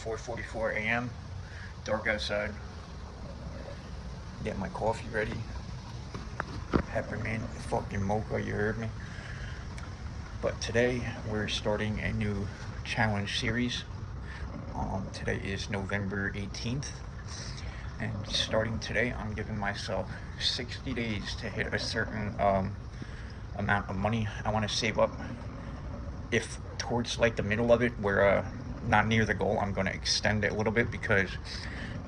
4:44 a.m. Dark outside. Getting my coffee ready. Peppermint fucking mocha, you heard me. But today we're starting a new challenge series. Today is November 18th. And starting today, I'm giving myself 60 days to hit a certain amount of money I want to save up. If towards like the middle of it, where not near the goal, I'm going to extend it a little bit because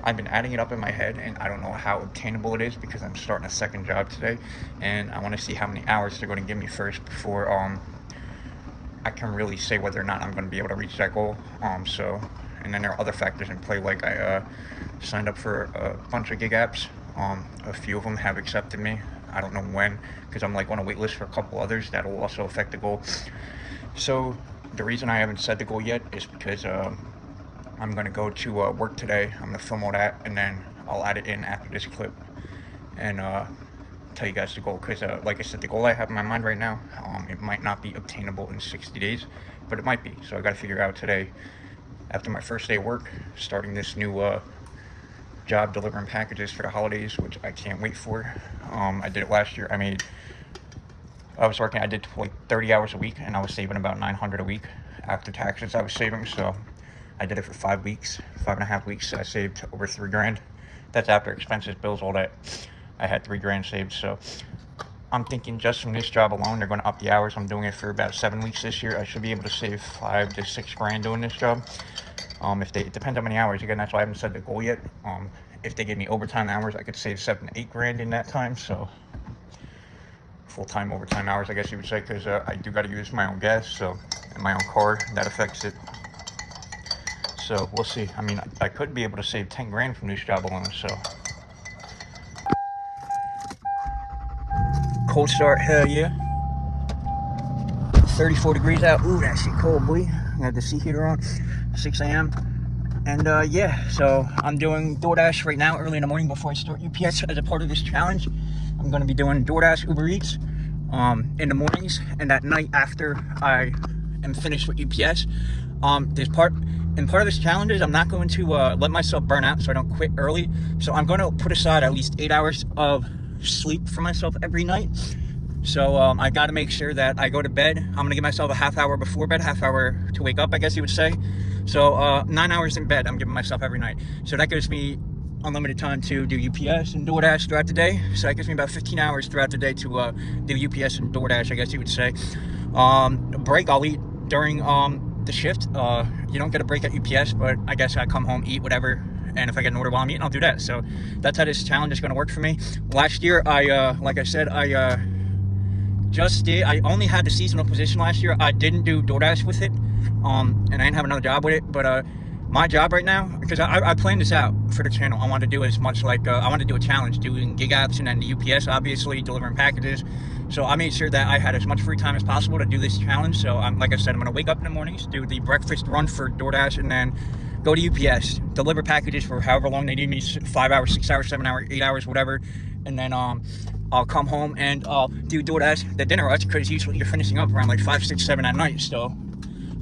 I've been adding it up in my head and I don't know how obtainable it is because I'm starting a second job today and I want to see how many hours they're going to give me first before I can really say whether or not I'm going to be able to reach that goal. And then there are other factors in play, like I signed up for a bunch of gig apps. A few of them have accepted me. I don't know when, because I'm like on a wait list for a couple others that will also affect the goal. So the reason I haven't set the goal yet is because I'm going to go to work today. I'm going to film all that, and then I'll add it in after this clip and tell you guys the goal. Because like I said, the goal I have in my mind right now, it might not be obtainable in 60 days, but it might be. So I got to figure out today, after my first day of work, starting this new job delivering packages for the holidays, which I can't wait for. I did it last year. I did like 30 hours a week, and I was saving about $900 a week after taxes I was saving. So I did it for 5 weeks, 5.5 weeks. I saved over $3,000. That's after expenses, bills, all that. I had $3,000 saved. So I'm thinking just from this job alone, they're going to up the hours. I'm doing it for about 7 weeks this year. I should be able to save $5,000 to $6,000 doing this job. It depends how many hours. Again, that's why I haven't set the goal yet. If they give me overtime hours, I could save $7,000 to $8,000 in that time. So full-time overtime hours, I guess you would say, because I do got to use my own gas, and my own car, that affects it. So we'll see. I could be able to save $10,000 from this job alone. So cold start, hell yeah. 34 degrees out. Ooh, that shit cold, boy. I got the seat heater on. 6 a.m. And so I'm doing DoorDash right now, early in the morning before I start UPS as a part of this challenge. I'm going to be doing DoorDash, Uber Eats in the mornings, and at night after I am finished with UPS. Part of this challenge is I'm not going to let myself burn out so I don't quit early. So I'm going to put aside at least 8 hours of sleep for myself every night. So I got to make sure that I go to bed. I'm going to give myself a half hour before bed, half hour to wake up, I guess you would say. So 9 hours in bed I'm giving myself every night. So that gives me unlimited time to do UPS and DoorDash throughout the day. So that gives me about 15 hours throughout the day to do UPS and DoorDash, I guess you would say. A break, I'll eat during the shift. You don't get a break at UPS, but I guess I come home, eat whatever, and if I get an order while I'm eating, I'll do that. So that's how this challenge is going to work for me. Last year, I only had the seasonal position last year. I didn't do DoorDash with it, and I didn't have another job with it. But my job right now, because I planned this out for the channel, I want to do as much I want to do a challenge, doing gig apps and then the UPS, obviously, delivering packages. So I made sure that I had as much free time as possible to do this challenge. So like I said, I'm going to wake up in the mornings, do the breakfast run for DoorDash, and then go to UPS, deliver packages for however long they need me, 5 hours, 6 hours, 7 hours, 8 hours, whatever. And then I'll come home and I'll do DoorDash, the dinner rush, because usually you're finishing up around like 5, 6, 7 at night. So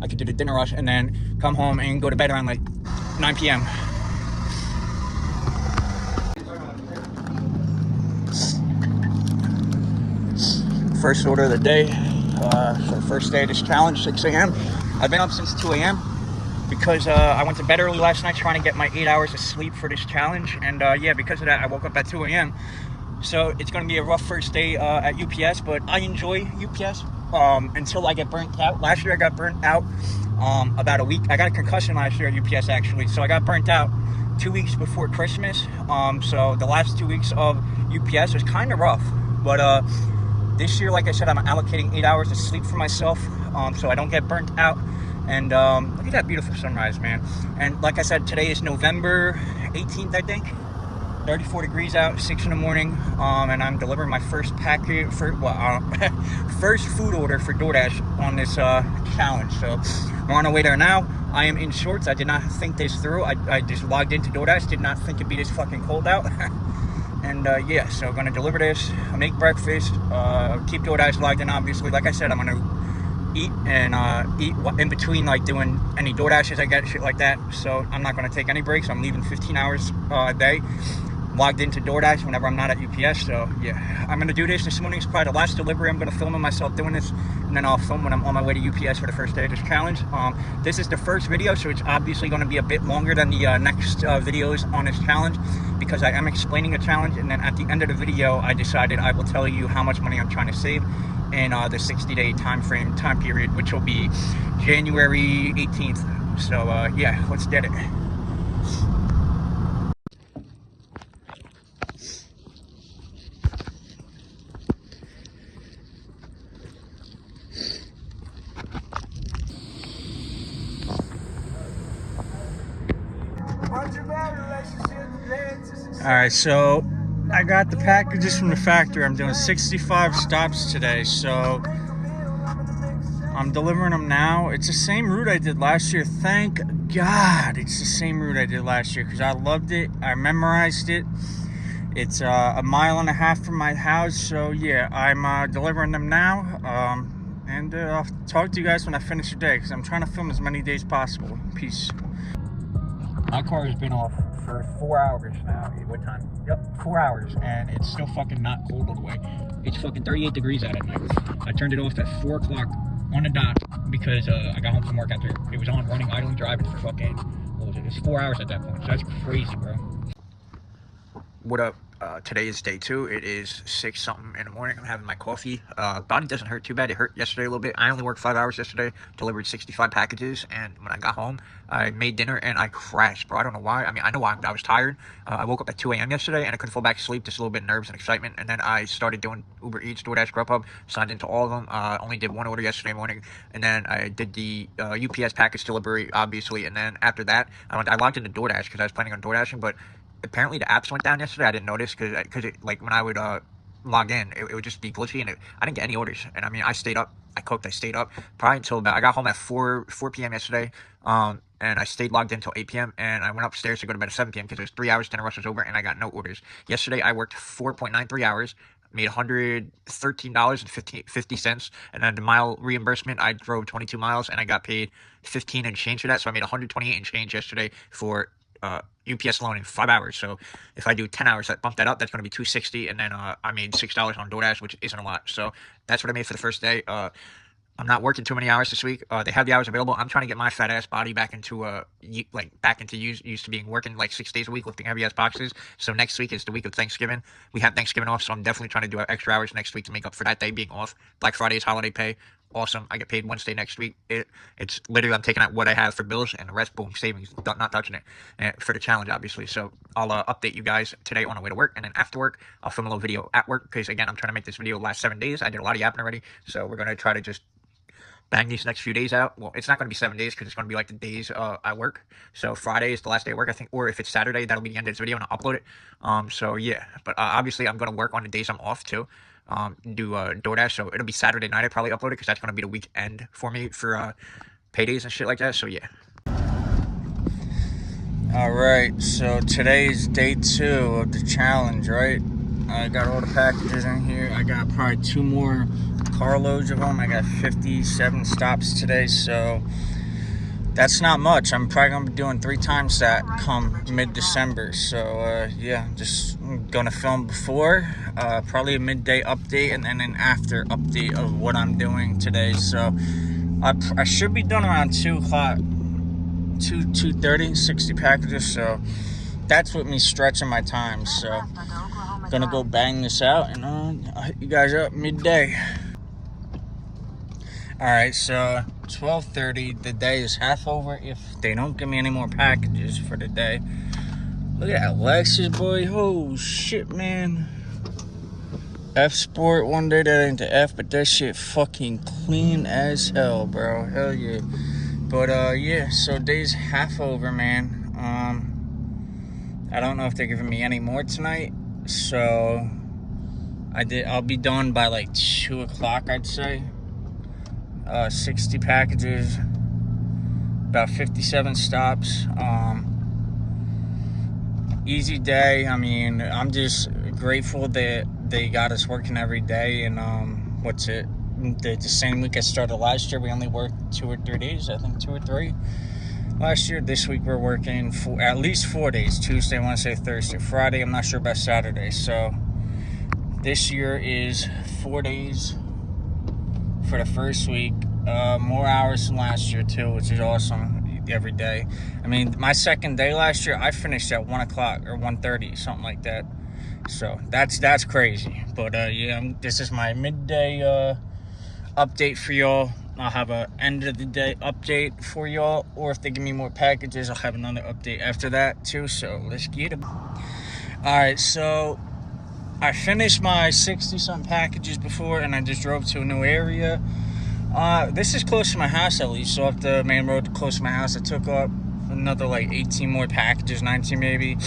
I could do the dinner rush and then come home and go to bed around like 9 p.m. First order of the day, so first day of this challenge, 6 a.m. I've been up since 2 a.m. because I went to bed early last night trying to get my 8 hours of sleep for this challenge. And because of that, I woke up at 2 a.m. So it's going to be a rough first day at UPS, but I enjoy UPS until I get burnt out. Last year I got burnt out about a week. I got a concussion last year at UPS, actually. So I got burnt out 2 weeks before Christmas. So the last 2 weeks of UPS was kind of rough. But this year, like I said, I'm allocating 8 hours of sleep for myself so I don't get burnt out. And look at that beautiful sunrise, man. And like I said, today is November 18th, I think. 34 degrees out, 6 in the morning, and I'm delivering my first package first food order for DoorDash on this challenge. So we're on our way there now. I am in shorts. I did not think this through. I just logged into DoorDash, did not think it'd be this fucking cold out. And so I'm gonna deliver this, make breakfast, keep DoorDash logged in, obviously. Like I said, I'm gonna eat and eat in between, like doing any DoorDashes I get, shit like that. So I'm not going to take any breaks. I'm leaving 15 hours a day, logged into DoorDash whenever I'm not at UPS. So yeah, I'm going to do this. This morning is probably the last delivery. I'm going to film of myself doing this, and then I'll film when I'm on my way to UPS for the first day of this challenge. This is the first video, so it's obviously going to be a bit longer than the next videos on this challenge, because I am explaining a challenge, and then at the end of the video I decided I will tell you how much money I'm trying to save in the 60-day time period, which will be January 18th. So yeah, let's get it. Alright, so I got the packages from the factory. I'm doing 65 stops today, so I'm delivering them now. It's the same route I did last year. Thank God it's the same route I did last year, because I loved it. I memorized it. It's a mile and a half from my house, so yeah, I'm delivering them now. And I'll talk to you guys when I finish the day, because I'm trying to film as many days possible. Peace. My car has been off for 4 hours now. What time? Yep, 4 hours, and it's still fucking not cold all the way. It's fucking 38 degrees out at night. I turned it off at 4 o'clock on the dot because I got home from work after it was on running, idling, driving for fucking, what was it? It's 4 hours at that point. So that's crazy, bro. What up? Today is day 2. It is 6 something in the morning. I'm having my coffee. Body doesn't hurt too bad. It hurt yesterday a little bit. I only worked 5 hours yesterday, delivered 65 packages, and when I got home, I made dinner and I crashed, bro. I don't know why. I mean, I know why. I was tired. I woke up at 2 a.m. yesterday and I couldn't fall back to sleep. Just a little bit of nerves and excitement. And then I started doing Uber Eats, DoorDash, Grubhub, signed into all of them. Only did one order yesterday morning, and then I did the UPS package delivery, obviously. And then after that, I logged into DoorDash because I was planning on DoorDashing, but apparently the apps went down yesterday. I didn't notice because like when I would log in, it would just be glitchy, and I didn't get any orders. And I mean, I stayed up, I cooked, I stayed up probably until about, I got home at 4 p.m. yesterday, and I stayed logged in until 8 p.m. and I went upstairs to go to bed at 7 p.m. because it was 3 hours, dinner rush was over, and I got no orders. Yesterday I worked 4.93 hours, made $113.50, and then the mile reimbursement, I drove 22 miles and I got paid 15 and change for that, so I made 128 and change yesterday for UPS alone in 5 hours. So if I do 10 hours, that bump that up, that's going to be $260, and then I made $6 on DoorDash, which isn't a lot. So that's what I made for the first day. I'm not working too many hours this week. They have the hours available. I'm trying to get my fat ass body back into used to being working like 6 days a week, lifting heavy ass boxes. So next week is the week of Thanksgiving. We have Thanksgiving off, so I'm definitely trying to do extra hours next week to make up for that day being off. Black Friday is holiday pay. Awesome. I get paid Wednesday next week. It's literally, I'm taking out what I have for bills, and the rest, boom, savings, not touching it, and for the challenge, obviously. So I'll update you guys today on the way to work, and then after work I'll film a little video at work, because again, I'm trying to make this video last 7 days. I did a lot of yapping already, so we're going to try to just bang these next few days out. Well, it's not going to be 7 days because it's going to be like the days I work. So Friday is the last day of work, I think, or if it's Saturday, that'll be the end of this video and I'll upload it. So yeah, but obviously I'm going to work on the days I'm off too. Do DoorDash, so it'll be Saturday night I probably upload it, because that's going to be the weekend for me for paydays and shit like that. So yeah. Alright, so today is day 2 of the challenge, right? I got all the packages in here. I got probably 2 more carloads of them. I got 57 stops today, so that's not much. I'm probably gonna be doing 3 times that come mid-December. So yeah, just gonna film before, probably a midday update, and then an after update of what I'm doing today. So I should be done around 2 o'clock, 2:30, 60 packages. So that's with me stretching my time. So gonna go bang this out, and I'll hit you guys up midday. Alright, so 12:30, the day is half over if they don't give me any more packages for the day. Look at that Lexus, boy. Oh shit, man. F Sport, one day that ain't the F, but that shit fucking clean as hell, bro. Hell yeah. But yeah, so day's half over, man. I don't know if they're giving me any more tonight, so I'll be done by like 2 o'clock, I'd say. 60 packages, about 57 stops. Easy day. I mean, I'm just grateful that they got us working every day. And what's it, the same week I started last year. We only worked 2 or 3 days, I think 2 or 3 last year. This week we're working at least 4 days: Tuesday, Wednesday, Thursday, Friday. I'm not sure about Saturday. So this year is 4 days for the first week. More hours than last year too, which is awesome. Every day. I mean, my second day last year, I finished at 1 o'clock or 1:30, something like that. So that's crazy. But yeah, this is my midday update for y'all. I'll have a end of the day update for y'all, or if they give me more packages, I'll have another update after that too. So let's get them. All right, so I finished my 60-something packages before, and I just drove to a new area. This is close to my house at least, so off the main road close to my house, I took up another like 18 more packages, 19 maybe,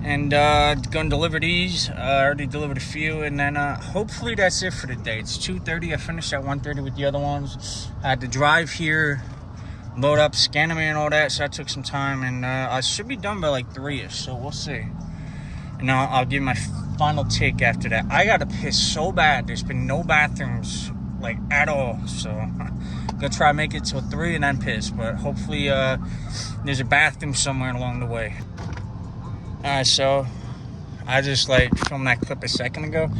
and gonna deliver these. I already delivered a few, and then hopefully that's it for the day. It's 2:30. I finished at 1:30 with the other ones. I had to drive here, load up, scan them and all that, so that took some time, and I should be done by like 3ish, so we'll see. And I'll give my final take after that. I gotta piss so bad. There's been no bathrooms like at all, so I'm gonna try to make it till 3 and then piss, but hopefully there's a bathroom somewhere along the way. Alright, so I just like filmed that clip a second ago.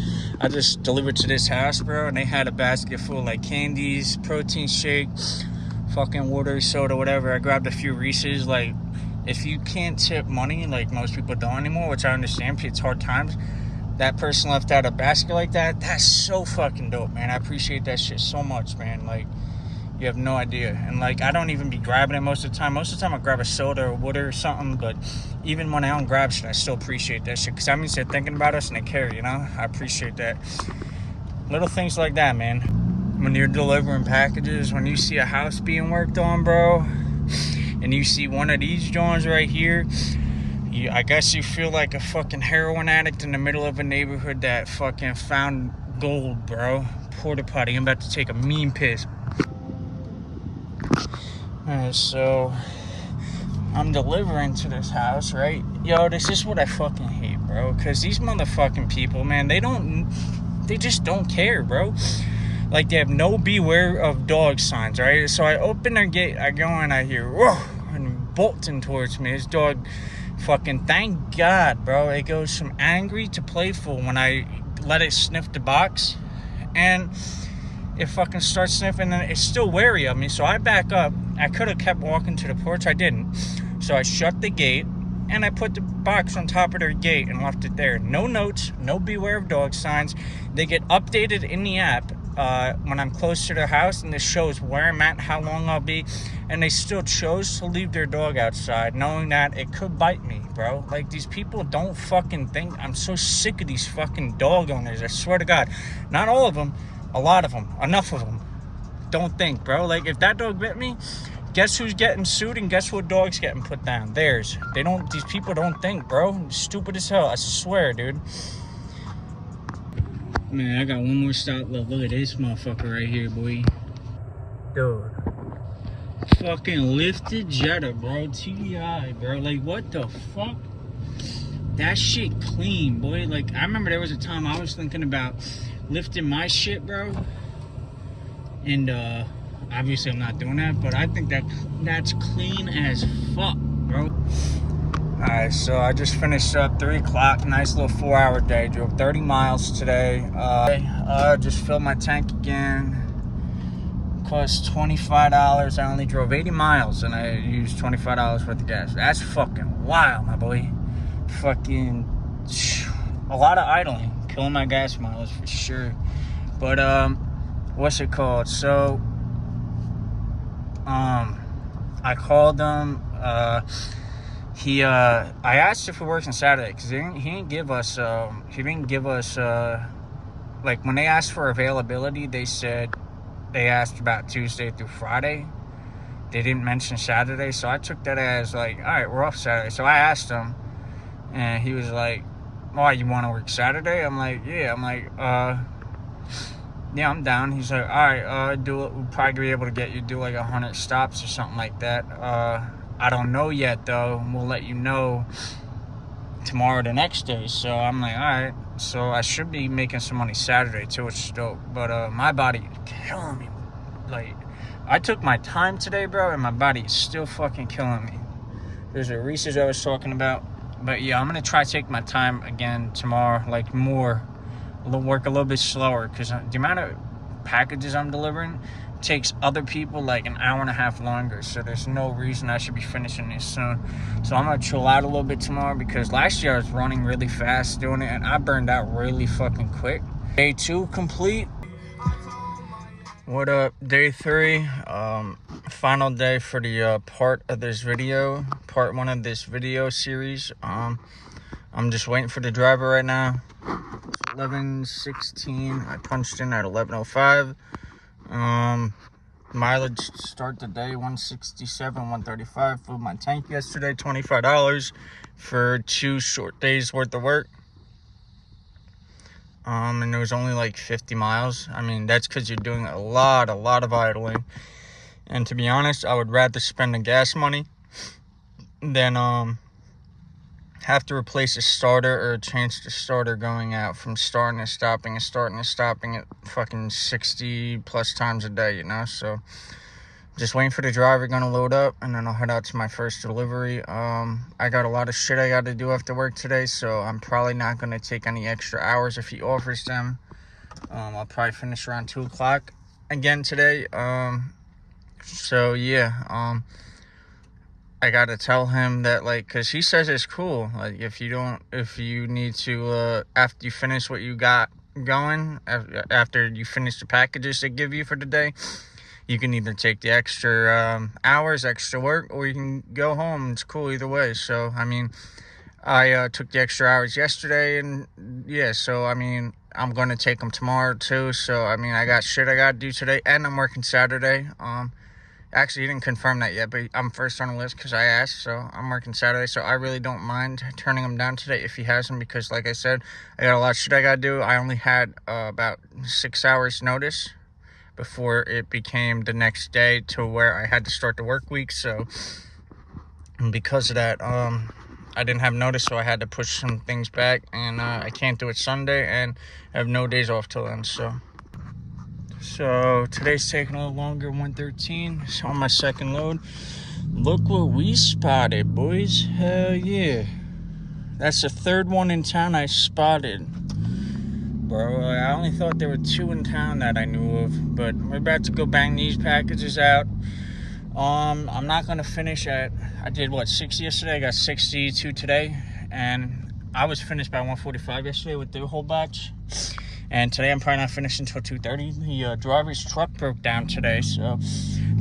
I just delivered to this house, bro, and they had a basket full of like candies, protein shake, fucking water, soda, whatever. I grabbed a few Reese's. Like, if you can't tip money like most people don't anymore, which I understand, it's hard times, that person left out a basket like that, that's so fucking dope, man. I appreciate that shit so much, man. Like, you have no idea. And like, I don't even be grabbing it most of the time. Most of the time I grab a soda or water or something, but even when I don't grab shit, I still appreciate that shit, because that means they're thinking about us and they care, you know? I appreciate that. Little things like that, man. When you're delivering packages, when you see a house being worked on, bro, and you see one of these joints right here, I guess you feel like a fucking heroin addict in the middle of a neighborhood that fucking found gold, bro. Porta potty. I'm about to take a mean piss. Alright, so I'm delivering to this house, right? Yo, this is what I fucking hate, bro. Because these motherfucking people, man, they just don't care, bro. Like, they have no beware of dog signs, right? So I open their gate, I go in, I hear, whoa, and bolting towards me. This dog, fucking, thank God, bro, it goes from angry to playful when I let it sniff the box, and it fucking starts sniffing, and it's still wary of me, so I back up. I could have kept walking to the porch, I didn't, so I shut the gate, and I put the box on top of their gate and left it there. No notes, no beware of dog signs. They get updated in the app when I'm close to their house, and this shows where I'm at, how long I'll be, and they still chose to leave their dog outside, knowing that it could bite me, bro. Like, these people don't fucking think. I'm so sick of these fucking dog owners, I swear to God. Not all of them, a lot of them, enough of them don't think, bro. Like, if that dog bit me, guess who's getting sued, and guess what dog's getting put down? Theirs. These people don't think, bro. Stupid as hell, I swear, dude. Man, I got one more stop left. Look at this motherfucker right here, boy. Dude. Fucking lifted Jetta, bro. TDI, bro. Like, what the fuck? That shit clean, boy. Like, I remember there was a time I was thinking about lifting my shit, bro. And, obviously I'm not doing that, but I think that's clean as fuck, bro. Alright, so I just finished up 3 o'clock, nice little 4-hour day. Drove 30 miles today. Just filled my tank again. Cost $25. I only drove 80 miles and I used $25 worth of gas. That's fucking wild, my boy. Fucking a lot of idling. Killing my gas mileage for sure. But, what's it called? So, I called him. I asked if it works on Saturday, because he didn't give us, like, when they asked for availability, they said they asked about Tuesday through Friday. They didn't mention Saturday, so I took that as, like, all right, we're off Saturday. So I asked him, and he was like, oh, you want to work Saturday? I'm like, yeah. I'm like, yeah, I'm down. He's like, all right, we'll probably be able to get you do like 100 stops or something like that. I don't know yet, though. We'll let you know tomorrow or the next day. So I'm like, all right. So I should be making some money Saturday too, which is dope. But my body is killing me. Like, I took my time today, bro, and my body is still fucking killing me. There's a research I was talking about. But yeah, I'm gonna try to take my time again tomorrow, like more, work a little bit slower, because the amount of packages I'm delivering takes other people like an hour and a half longer, so there's no reason I should be finishing this soon. So I'm gonna chill out a little bit tomorrow, because last year I was running really fast doing it and I burned out really fucking quick. Day 2 complete. What up? Day 3, final day for the part 1 of this video series. I'm just waiting for the driver right now. 11:16. I punched in at 11:05. Mileage start the day 167, 135. Filled my tank yesterday, $25 for 2 short days worth of work. And it was only like 50 miles. I mean, that's because you're doing a lot of idling. And to be honest, I would rather spend the gas money than have to replace a starter or change the starter going out from starting to stopping and starting to stopping it fucking 60 plus times a day, you know? So just waiting for the driver, gonna load up, and then I'll head out to my first delivery. I got a lot of shit I got to do after work today, so I'm probably not gonna take any extra hours if he offers them. I'll probably finish around 2 o'clock again today. So yeah, I gotta tell him that, like, cause he says it's cool. Like, if you need to, after you finish what you got going, after you finish the packages they give you for the day, you can either take the extra hours, extra work, or you can go home. It's cool either way. So, I mean, I took the extra hours yesterday, and yeah, so, I mean, I'm going to take them tomorrow too. So, I mean, I got shit I got to do today, and I'm working Saturday. Actually, he didn't confirm that yet, but I'm first on the list because I asked, so I'm working Saturday, so I really don't mind turning him down today if he has them, because, like I said, I got a lot of shit I got to do. I only had about 6 hours notice before it became the next day to where I had to start the work week, so because of that, I didn't have notice, so I had to push some things back, and I can't do it Sunday, and I have no days off till then, So today's taking a little longer, 1:13. It's on my second load. Look what we spotted, boys. Hell yeah. That's the third one in town I spotted. Bro, I only thought there were 2 in town that I knew of, but we're about to go bang these packages out. I'm not going to finish I did, 60 yesterday? I got 62 today, and I was finished by 1:45 yesterday with the whole batch. And today I'm probably not finishing until 2:30. The driver's truck broke down today, so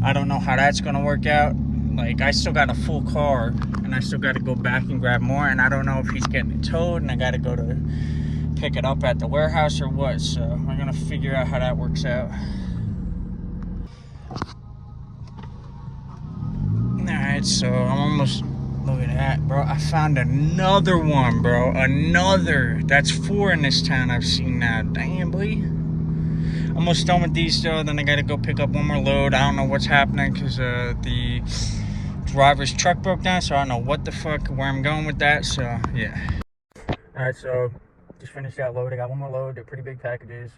I don't know how that's gonna work out. Like, I still got a full car, and I still got to go back and grab more, and I don't know if he's getting it towed, and I got to go to pick it up at the warehouse or what. So we're gonna figure out how that works out. All right, so I'm almost. Look at that, bro. I found another one, bro. That's 4 in this town I've seen now. Damn, boy. Almost done with these, though. Then I got to go pick up one more load. I don't know what's happening because the driver's truck broke down. So I don't know where I'm going with that. So, yeah. All right, so just finished that load. I got one more load. They're pretty big packages.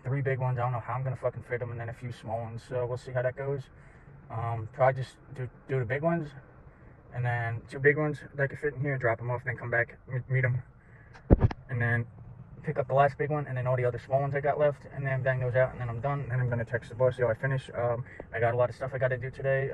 3 big ones. I don't know how I'm going to fucking fit them. And then a few small ones. So we'll see how that goes. Probably just do the big ones. And then 2 big ones that could fit in here, drop them off, then come back, meet them. And then pick up the last big one, and then all the other small ones I got left, and then bang those out, and then I'm done. And I'm going to text the boss, yo, I finished. I got a lot of stuff I got to do today,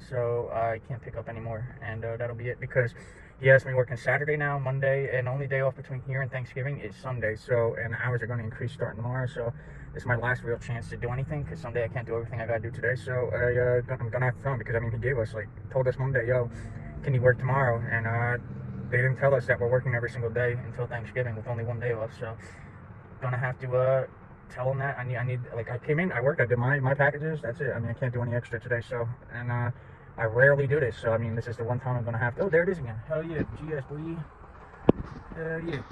so I can't pick up anymore. And that'll be it, because he has me working Saturday now, Monday, and only day off between here and Thanksgiving is Sunday. So, and the hours are going to increase starting tomorrow, so this is my last real chance to do anything, because someday I can't do everything I got to do today. So I'm going to have to tell him, because, I mean, he gave us, told us Monday, yo, can you work tomorrow? And they didn't tell us that we're working every single day until Thanksgiving with only 1 day off. So gonna have to tell them that I need I came in, I worked, I did my packages, that's it. I mean, I can't do any extra today. So, and I rarely do this, so I mean, this is the one time I'm gonna have to. Oh, there it is again. Hell yeah, GS boy. Yeah.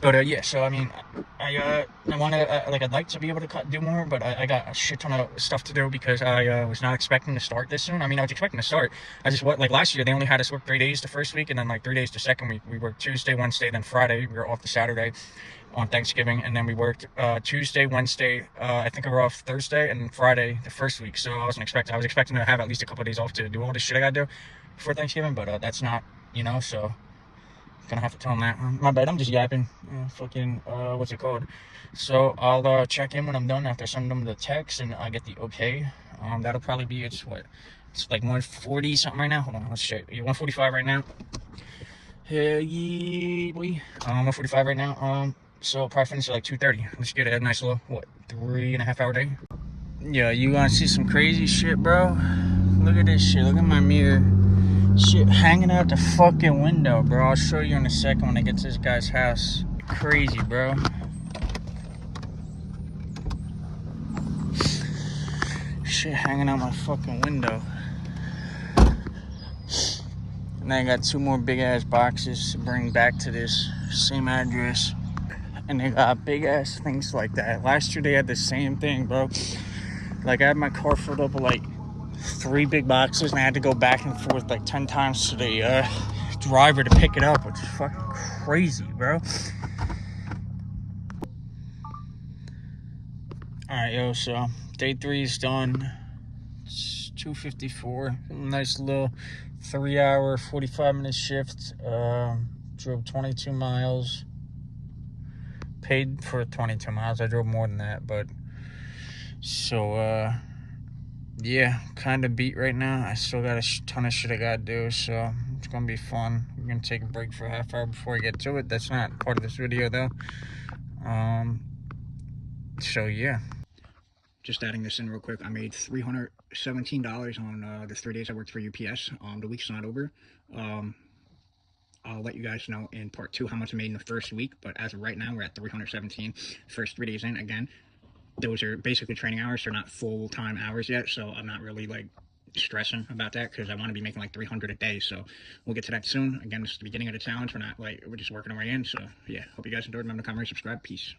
But yeah, so I mean, I want to like I'd like to be able to do more, but I got a shit ton of stuff to do because I was not expecting to start this soon. I mean, I was expecting to start. I just what like last year they only had us work 3 days the first week, and then like 3 days the second week. We worked Tuesday, Wednesday, then Friday. We were off the Saturday on Thanksgiving, and then we worked Tuesday, Wednesday. I think we were off Thursday and Friday the first week. So I wasn't expecting. I was expecting to have at least a couple of days off to do all this shit I got to do before Thanksgiving, but that's not, so. Gonna have to tell him that. My bad, I'm just yapping. What's it called? So I'll check in when I'm done after I send them the text and I get the okay. That'll probably be, it's like 140 something right now. Hold on, let's check. Yeah, 145 right now. Hell yeah, boy. 145 right now. So I'll probably finish at like 2:30. Let's get a nice little, 3.5 hour day. Yeah, you wanna see some crazy shit, bro? Look at this shit. Look at my mirror. Shit hanging out the fucking window, bro. I'll show you in a second when I get to this guy's house. Crazy, bro. Shit hanging out my fucking window. And I got 2 more big ass boxes to bring back to this same address. And they got big ass things like that. Last year they had the same thing, bro. Like I had my car filled up with like 3 big boxes and I had to go back and forth like 10 times to the driver to pick it up, which is fucking crazy, bro. Alright, yo, so day 3 is done. It's 2:54. Nice little 3-hour, 45-minute shift. Drove 22 miles. Paid for 22 miles. I drove more than that, but so yeah, kind of beat right now. I still got a ton of shit I gotta do, so it's gonna be fun. We're gonna take a break for a half hour before I get to it. That's not part of this video though. So yeah. Just adding this in real quick, I made $317 on the 3 days I worked for UPS. The week's not over. I'll let you guys know in part 2 how much I made in the first week, but as of right now, we're at 317. First 3 days in, again, those are basically training hours. They're not full-time hours yet, so I'm not really like stressing about that because I want to be making like 300 a day. So we'll get to that soon. Again, this is the beginning of the challenge. We're just working our way in. So yeah, hope you guys enjoyed. Remember to comment, subscribe. Peace.